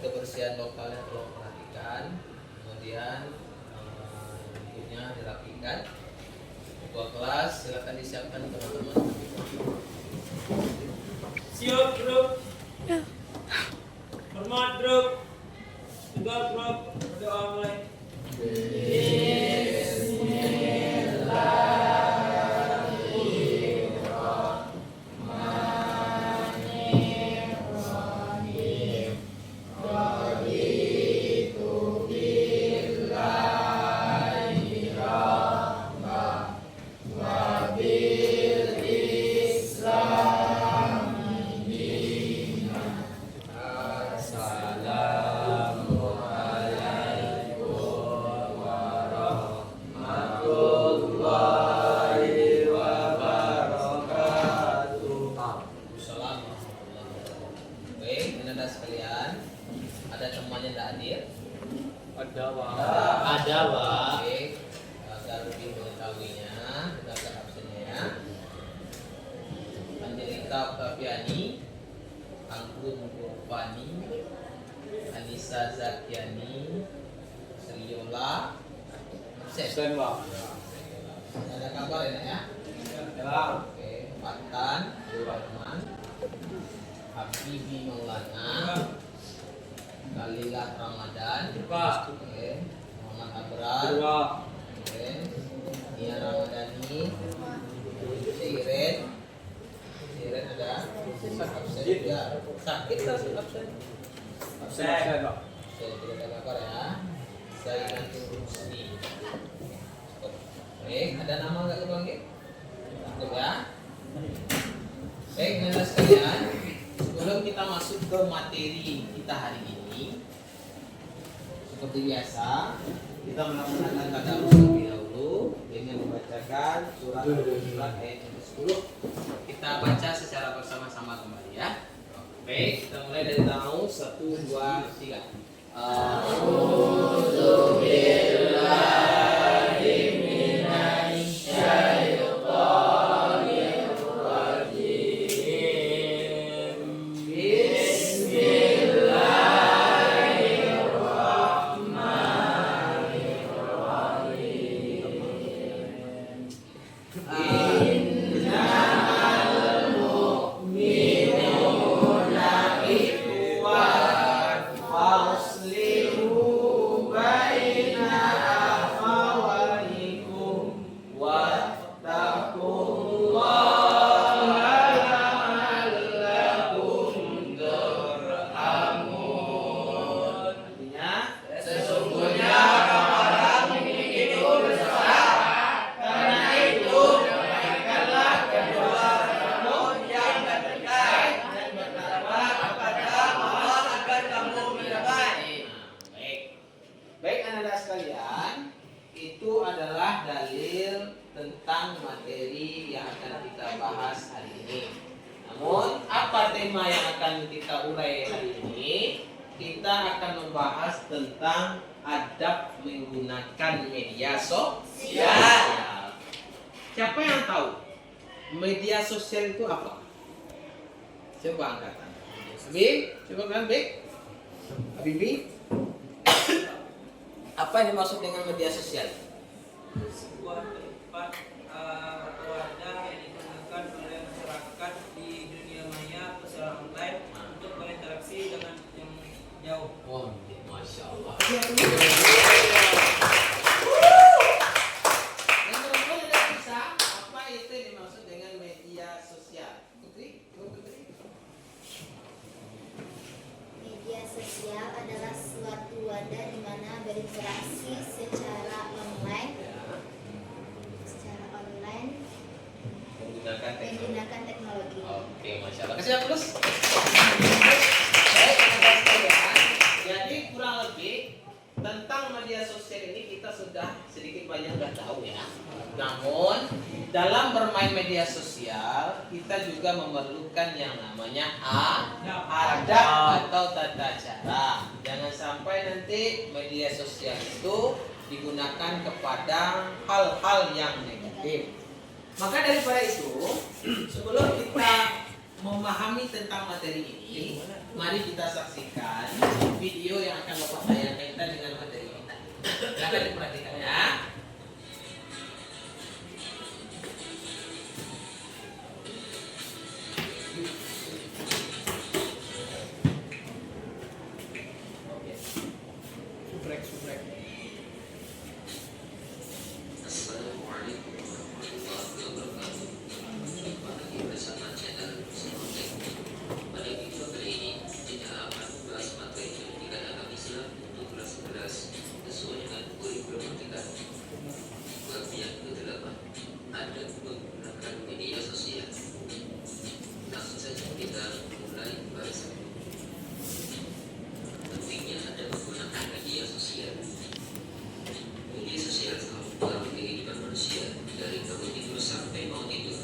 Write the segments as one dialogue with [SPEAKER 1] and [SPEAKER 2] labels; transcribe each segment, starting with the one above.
[SPEAKER 1] Kebersihan lokalnya tolong perhatikan, kemudian bukunya dirapikan. Ketua kelas silakan disiapkan teman-teman.
[SPEAKER 2] Siap grup. Hormat grup. Tegak grup. Berdoa mulai.
[SPEAKER 1] Sekalian, ada temannya tidak hadir?
[SPEAKER 2] Ada, Pak.
[SPEAKER 1] Ada, Pak. Oke, agar lebih mengetahuinya, dengarkan absennya ya. Angelika Oktaviani, Anggun Kurvani, Anissa Zakiani, Sriola, absen.
[SPEAKER 2] Pak.
[SPEAKER 1] Ada kabar ya?
[SPEAKER 2] Ya.
[SPEAKER 1] Oke, Patan, Rahman, Habibi Maulana, Kalilah Ramadan,
[SPEAKER 2] Pak.
[SPEAKER 1] Oke, Muhammad Abrar, Oke, Nia Ramadhani, Siren ada, absen juga, sakit absen,
[SPEAKER 2] Absen, Pak.
[SPEAKER 1] Saya tidak ada kabar ya. Saya nanti Rusdi. Oke, ada nama nggak kepanggil? Cukup ya. Baik, teman-teman sekalian, sebelum kita masuk ke materi kita hari ini, seperti biasa, kita melaksanakan tadarus terlebih dahulu dengan membacakan surat Al-Hujurat ayat yang ke-10. Kita baca secara bersama-sama kembali ya. Baik, kita mulai dari tahun 1, 2, 3. Sekalian, itu adalah dalil tentang materi yang akan kita bahas hari ini. Namun, apa tema yang akan kita urai hari ini? Kita akan membahas tentang adab menggunakan media sosial. Siapa yang tahu media sosial itu apa? Coba angkat tangan. Habib, coba kan Habib? Habibi? Apa yang dimaksud dengan media sosial?
[SPEAKER 2] Sebuah tempat atau wadah yang digunakan oleh masyarakat di dunia maya atau secara online untuk berinteraksi dengan yang jauh.
[SPEAKER 1] Oh, masya Allah. Yang perempuan tidak bisa. Apa itu yang dimaksud dengan media sosial? Putri?
[SPEAKER 3] Media sosial adalah suatu wadah di mana berinteraksi secara online menggunakan teknologi.
[SPEAKER 1] Oke, masya Allah. Kasih aplaus. Baik, teman-teman sekalian. Jadi kurang lebih tentang media sosial ini kita sudah sedikit banyak sudah tahu ya. Namun dalam bermain media sosial kita juga memerlukan yang namanya adab atau tata cara. Jangan sampai nanti media sosial itu digunakan kepada hal-hal yang negatif. Maka daripada itu, sebelum kita memahami tentang materi ini, mari kita saksikan video yang akan Bapak tayangkan kaitan dengan materi kita. Silakan diperhatikan ya.
[SPEAKER 4] Assalamualaikum warahmatullahi wabarakatuh. Jumpa lagi bersama channel Sinontek. Pada video kali ini kita akan membahas materi pendidikan agama Islam untuk kelas 11 sesuai dengan kurikulum Merdeka. Bab yang ke-8, ada menggunakan media sosial. Langsung saja kita mulai pembahasan. Pentingnya ada menggunakan media sosial. Media sosial selalu mempengaruhi kehidupan manusia dari bangun tidur sampai mau tidur.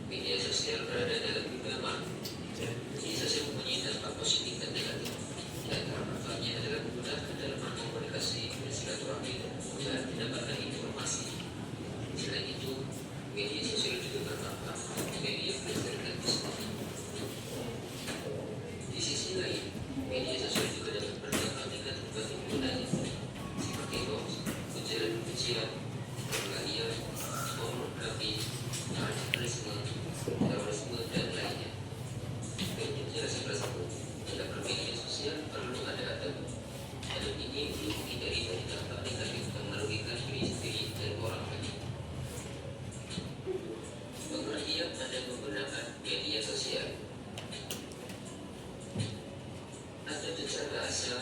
[SPEAKER 4] Media sosial berada dalam genggaman. Media sosial mempunyai dampak positif dan negatif. Di antara manfaatnya adalah menggunakan dalam komunikasi, bersilaturahmi, dan mendapatkan informasi. Selain itu, media sosial juga bermanfaat untuk media belajar dan bisnis. Di sisi lain, media sosial juga dapat berdampak negatif bagi penggunanya, seperti hoax, ujaran kebencian, perkelahian, pornografi, radikalisme, terorisme, dan lainnya. Untuk menjelaskan tersebut, dalam bermedia sosial perlu ada adab. Adab ini belum menghindari dari dampak negatif yang merugikan diri sendiri dan orang lain. Pengertian ada menggunakan media sosial. Adab secara bahasa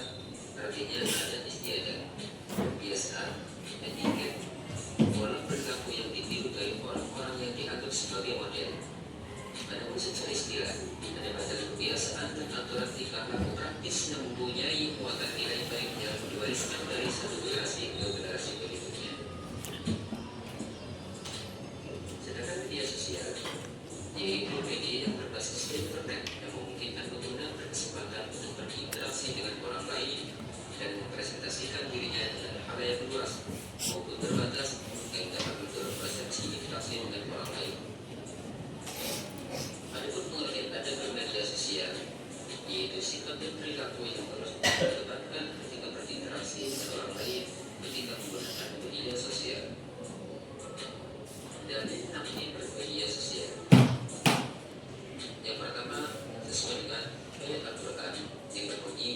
[SPEAKER 4] artinya adat istiadat, kebiasaan, etiket, pola perilaku yang ditiru dari orang-orang yang dianggap sebagai model. Adapun secara istilah, ada badan kebiasaan dan aturan tingkah laku praktis yang mempunyai muatan nilai baik yang diwariskan dari satu generasi ke generasi berikutnya. Sedangkan media sosial yaitu media yang berbasis internet yang memungkinkan pengguna berkesempatan untuk berinteraksi dengan orang lain dan mempresentasikan dirinya dengan hal yang luas maupun terbatas yang dapat mendorong persepsi interaksi dengan orang lain. Adapun pengertian ada bermedia sosial yaitu sikap dan perilaku yang harus dikedepankan ketika berinteraksi dengan orang lain ketika menggunakan media sosial. Dan namanya bermedia sosial. Yang pertama sesuai dengan ayat Al-Quran yang berbunyi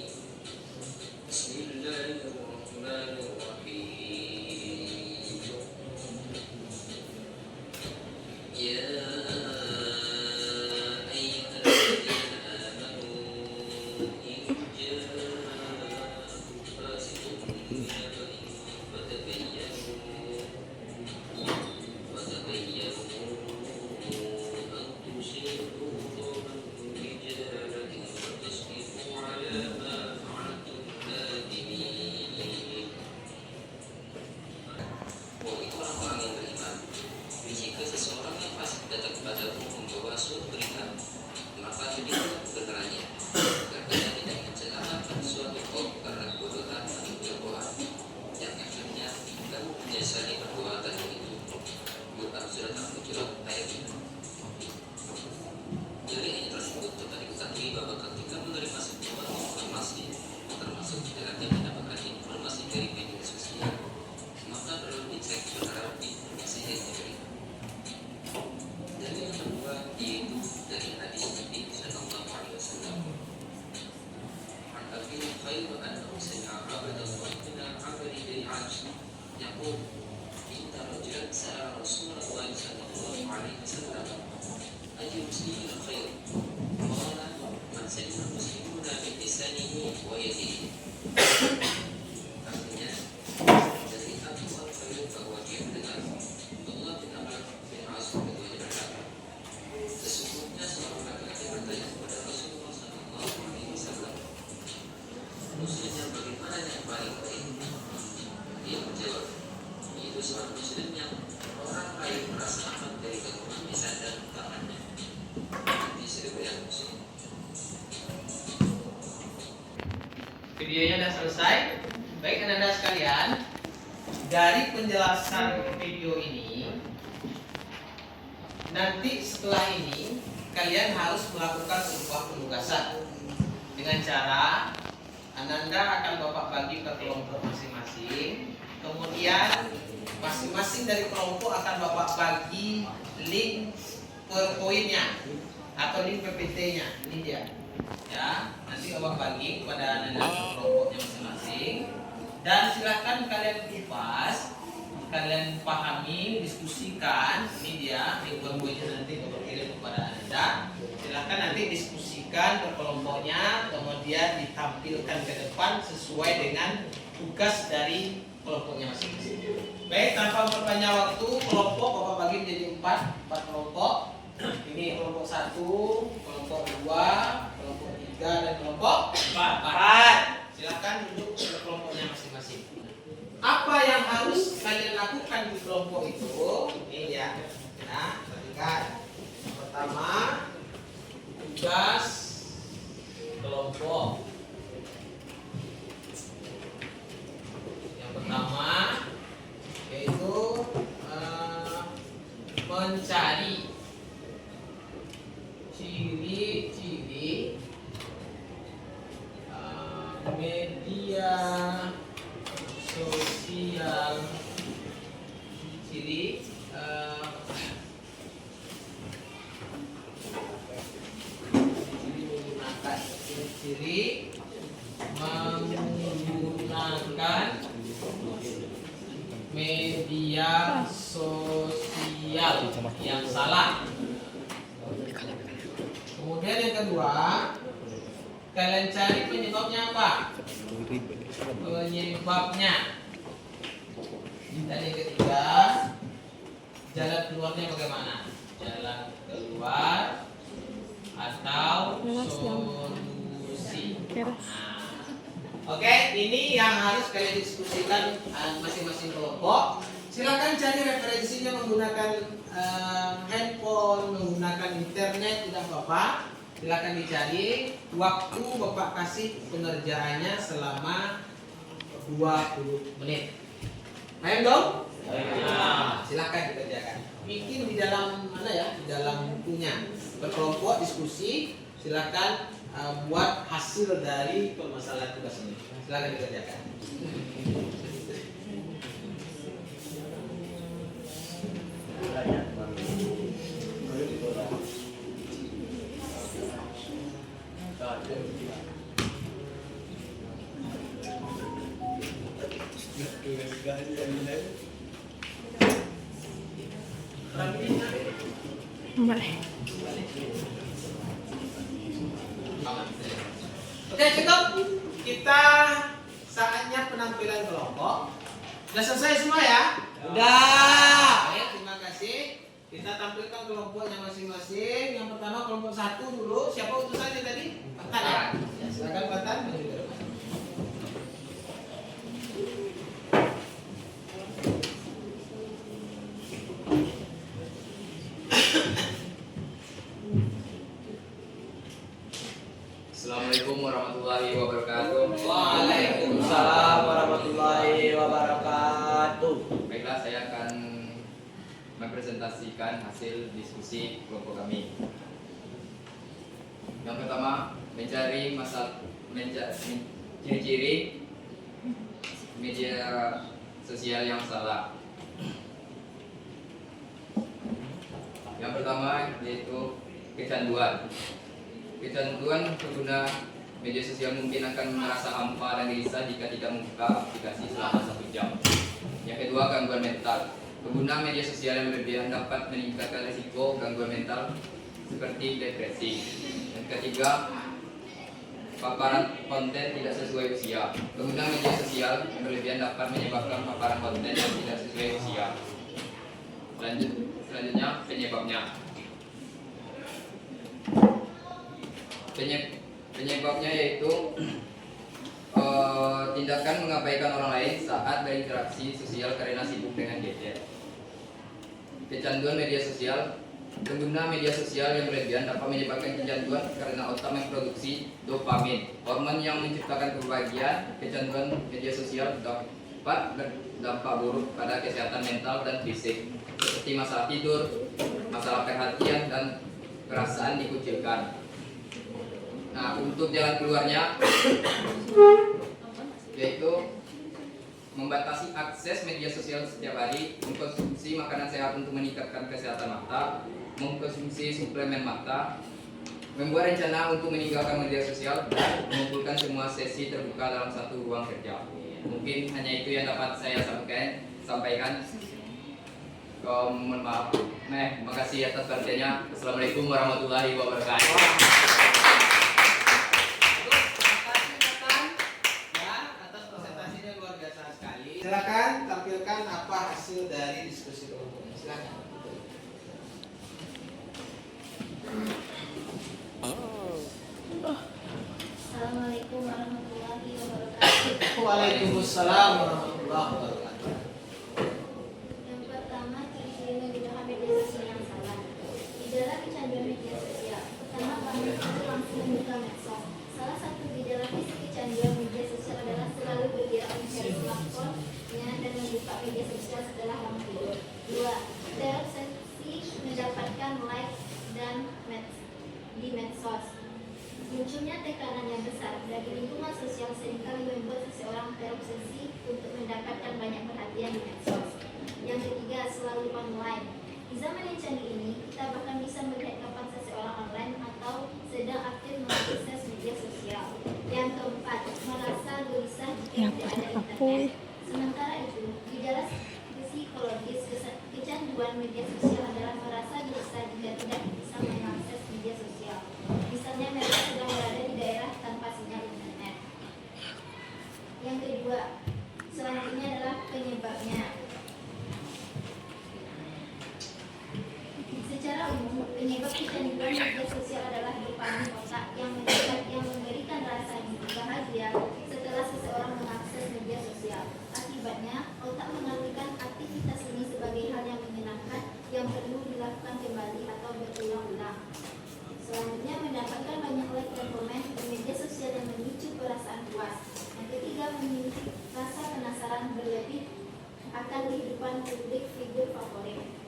[SPEAKER 4] Bismillahirrahmanirrahim. Ya ayyuhalladzina amanu in ja'akum fasiqun binaba'in fatabayyanu an tusibu qauman bijahalatin fatusbihu ala ma fa'altum nadimin. Wahai orang-orang yang beriman, jika seseorang yang fasik datang kepadamu membawa suatu berita, maka tujukanlah kebenarannya, agar kalian tidak mencelakan suatu kaum karena kebodohan atau kebohongan, yang akhirnya kamu menyesali perbuatan itu. Quran surat Al-Hujurat ayat 5. Dari ayat tersebut dapat diketahui bahwa ketika menerima sebuah informasi, termasuk jika Anda mendapatkan informasi dari media sosial, maka perlu dicek benar informasi yang diberikan. Dan yang kedua yaitu
[SPEAKER 1] videonya sudah selesai. Baik anak-anak sekalian, dari penjelasan video ini, nanti setelah ini kalian harus melakukan sebuah penugasan dengan cara Ananda akan Bapak bagi ke kelompok masing-masing. Kemudian masing-masing dari kelompok akan Bapak bagi link PowerPoint-nya atau link PPT-nya. Ini dia. Ya, nanti Bapak bagi kepada Ananda kelompoknya masing-masing. Dan silakan kalian kupas, kalian pahami, diskusikan. Ini dia link PowerPoint-nya, nanti Bapak kirim kepada Ananda. Silakan nanti diskusikan ke kelompoknya, kemudian ditampilkan ke depan sesuai dengan tugas dari kelompoknya masing-masing. Baik, tanpa memperpanjang waktu, kelompok Bapak bagi menjadi empat kelompok. Ini kelompok 1, kelompok 2, kelompok 3, dan kelompok 4. Silakan duduk ke kelompoknya masing-masing. Apa yang harus kalian lakukan di kelompok itu? Ini ya. Nah, perhatikan. Pertama, tugas kelompok. Yang pertama yaitu mencari ciri-ciri media sosial, ciri ciri menggunakan media sosial yang salah. Kemudian yang kedua, kalian cari penyebabnya apa? Penyebabnya. Dan yang ketiga, jalan keluarnya bagaimana? Jalan keluar atau solusi. Oke, ini yang harus kalian diskusikan masing-masing kelompok. Silakan cari referensinya menggunakan handphone, menggunakan internet, tidak apa-apa. Silakan dicari. Waktu Bapak kasih pengerjaannya selama 20 menit. Paham dong? Nah, silakan dikerjakan. Bikin di dalam mana ya? Di dalam bukunya. Berkelompok diskusi. Silakan buat hasil dari permasalahan tugas ini. Silakan dikerjakan. Oke, cukup. Kita saatnya penampilan kelompok. Sudah selesai semua ya? Udah. Baik, terima kasih. Kita tampilkan kelompoknya masing-masing. Yang pertama kelompok 1 dulu. Siapa utusannya tadi? Patan ya? Ya, silakan Patan maju ke depan.
[SPEAKER 5] Assalamualaikum warahmatullahi wabarakatuh.
[SPEAKER 1] Waalaikumsalam warahmatullahi wabarakatuh.
[SPEAKER 5] Baiklah, saya akan mempresentasikan hasil diskusi kelompok kami. Yang pertama, mencari ciri-ciri media sosial yang salah. Yang pertama yaitu kecanduan. Kecanduan pengguna media sosial mungkin akan merasa hampa dan gelisah jika tidak membuka aplikasi selama 1 jam. Yang kedua, gangguan mental. Pengguna media sosial yang berlebihan dapat meningkatkan risiko gangguan mental seperti depresi. Yang ketiga, paparan konten tidak sesuai usia. Pengguna media sosial yang berlebihan dapat menyebabkan paparan konten yang tidak sesuai usia. Selanjutnya, penyebabnya. Penyebabnya yaitu tindakan mengabaikan orang lain saat berinteraksi sosial karena sibuk dengan gadget. Kecanduan media sosial Pengguna media sosial yang berlebihan dapat menyebabkan kecanduan karena otak memproduksi dopamin, hormon yang menciptakan kebahagiaan. Kecanduan media sosial dapat berdampak buruk pada kesehatan mental dan fisik, seperti masalah tidur, masalah perhatian, dan perasaan dikucilkan. Nah, untuk jalan keluarnya yaitu membatasi akses media sosial setiap hari, mengkonsumsi makanan sehat untuk meningkatkan kesehatan mata, mengkonsumsi suplemen mata, membuat rencana untuk meninggalkan media sosial, dan mengumpulkan semua sesi terbuka dalam satu ruang kerja. Mungkin hanya itu yang dapat saya sampaikan. Mohon maaf. Makasih atas perhatiannya. Assalamualaikum warahmatullahi wabarakatuh.
[SPEAKER 1] Silakan tampilkan apa hasil dari diskusi kelompok. Silakan.
[SPEAKER 3] Assalamualaikum warahmatullahi wabarakatuh.
[SPEAKER 1] Waalaikumsalam warahmatullahi wabarakatuh.
[SPEAKER 3] Yang pertama, ciri-ciri menggunakan media sosial yang salah. Gejala kecanduan media sosial. Pertama, kami langsung membuka medsos. Salah satu gejala fisik kecanduan media sosial adalah selalu bergerak mencari smartphone-nya dan membuka media sosial setelah bangun tidur. 2. Terobsesi mendapatkan like dan di medsos. Munculnya tekanan yang besar dari lingkungan sosial seringkali membuat seseorang terobsesi untuk mendapatkan banyak perhatian di medsos. Yang ketiga, selalu online. Di zaman yang canggih ini, kita bahkan bisa melihat kapan seseorang online atau sedang aktif mengakses media sosial. Yang keempat, merasa gelisah jika tidak ada internet. Sementara itu, gejala psikologis kecanduan media sosial adalah merasa gelisah jika tidak bisa mengakses media sosial. Misalnya mereka sedang berada di daerah tanpa sinyal internet. Yang kedua, selanjutnya adalah penyebabnya. Secara umum, penyebab kecanduan media sosial adalah dopamin otak yang memberikan rasa bahagia setelah seseorang mengakses media sosial. Akibatnya, otak mengartikan aktivitas ini sebagai hal yang menyenangkan yang perlu dilakukan kembali atau berulang-ulang. Selanjutnya, mendapatkan banyak like dan komen di media sosial yang memicu perasaan puas. Yang ketiga, memiliki rasa penasaran berlebih akan kehidupan publik figur favorit.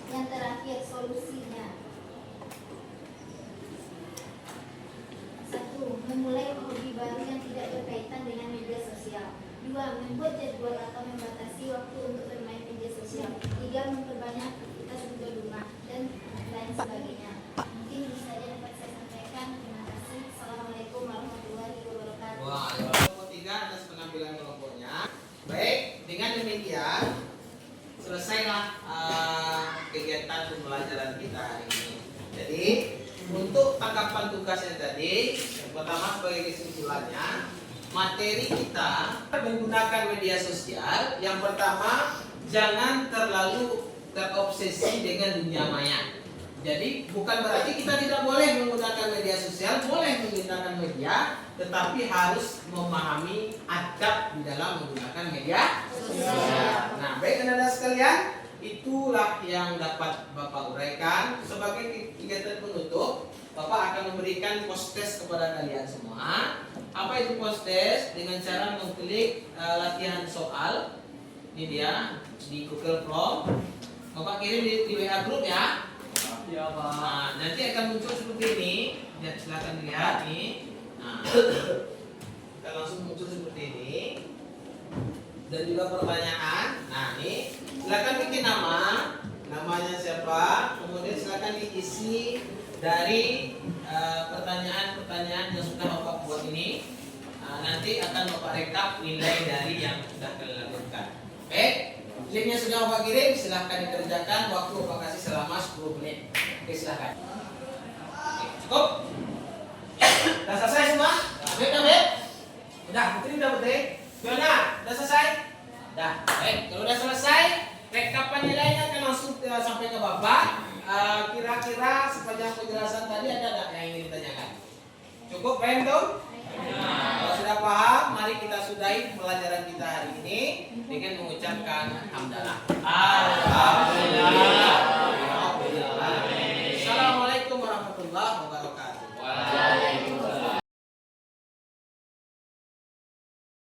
[SPEAKER 3] Yang terakhir, solusinya. 1. Memulai hobi baru yang tidak berkaitan dengan media sosial. 2. Membuat jadwal atau membatasi waktu untuk bermain media sosial. 3. Memperbanyak aktivitas di rumah dan lain sebagainya. Mungkin itu saja dapat saya sampaikan. Terima kasih. Assalamualaikum warahmatullahi wabarakatuh.
[SPEAKER 1] Wah, kelompok 3 atas pengambilan kelompoknya. Baik, dengan demikian selesailah kegiatan pembelajaran kita hari ini. Jadi, untuk tanggapan tugasnya tadi, yang pertama sebagai kesimpulannya, materi kita menggunakan media sosial. Yang pertama, jangan terlalu terobsesi dengan dunia maya. Jadi bukan berarti kita tidak boleh menggunakan media sosial, boleh menggunakan media, tetapi harus memahami adab di dalam menggunakan media sosial. Nah, baik anak-anak sekalian, itulah yang dapat Bapak uraikan. Sebagai kegiatan penutup, Bapak akan memberikan post-test kepada kalian semua. Apa itu post-test? Dengan cara mengklik latihan soal. Ini dia di Google Form. Bapak kirim di WA group ya. Ya, Pak. Nah, nanti akan muncul seperti ini. Ya, silakan dilihat nih. Nah, akan langsung muncul seperti ini. Dan juga pertanyaan. Nah, ini silakan bikin nama. Namanya siapa? Kemudian silakan diisi dari pertanyaan-pertanyaan yang sudah Bapak buat ini. Nanti akan Bapak rekap nilai dari yang sudah kalian lakukan. Oke? Linknya sudah Bapak kirim, silahkan dikerjakan. Waktu Bapak kasih selama 10 menit. Oke, silahkan. Oke, cukup? Sudah selesai semua? Baik? Udah, Putri udah Putri? Fiona, udah selesai? Udah, baik. Kalau udah selesai, rekapan nilainya akan langsung sampai ke Bapak. Kira-kira sepanjang penjelasan tadi ada nggak yang ingin ditanyakan? Cukup, paham tuh? Kalau sudah paham, mari kita sudahi pelajaran kita hari ini dengan mengucapkan hamdalah. Alhamdulillah. warahmatullahi wabarakatuh.
[SPEAKER 5] Waalaikumsalam.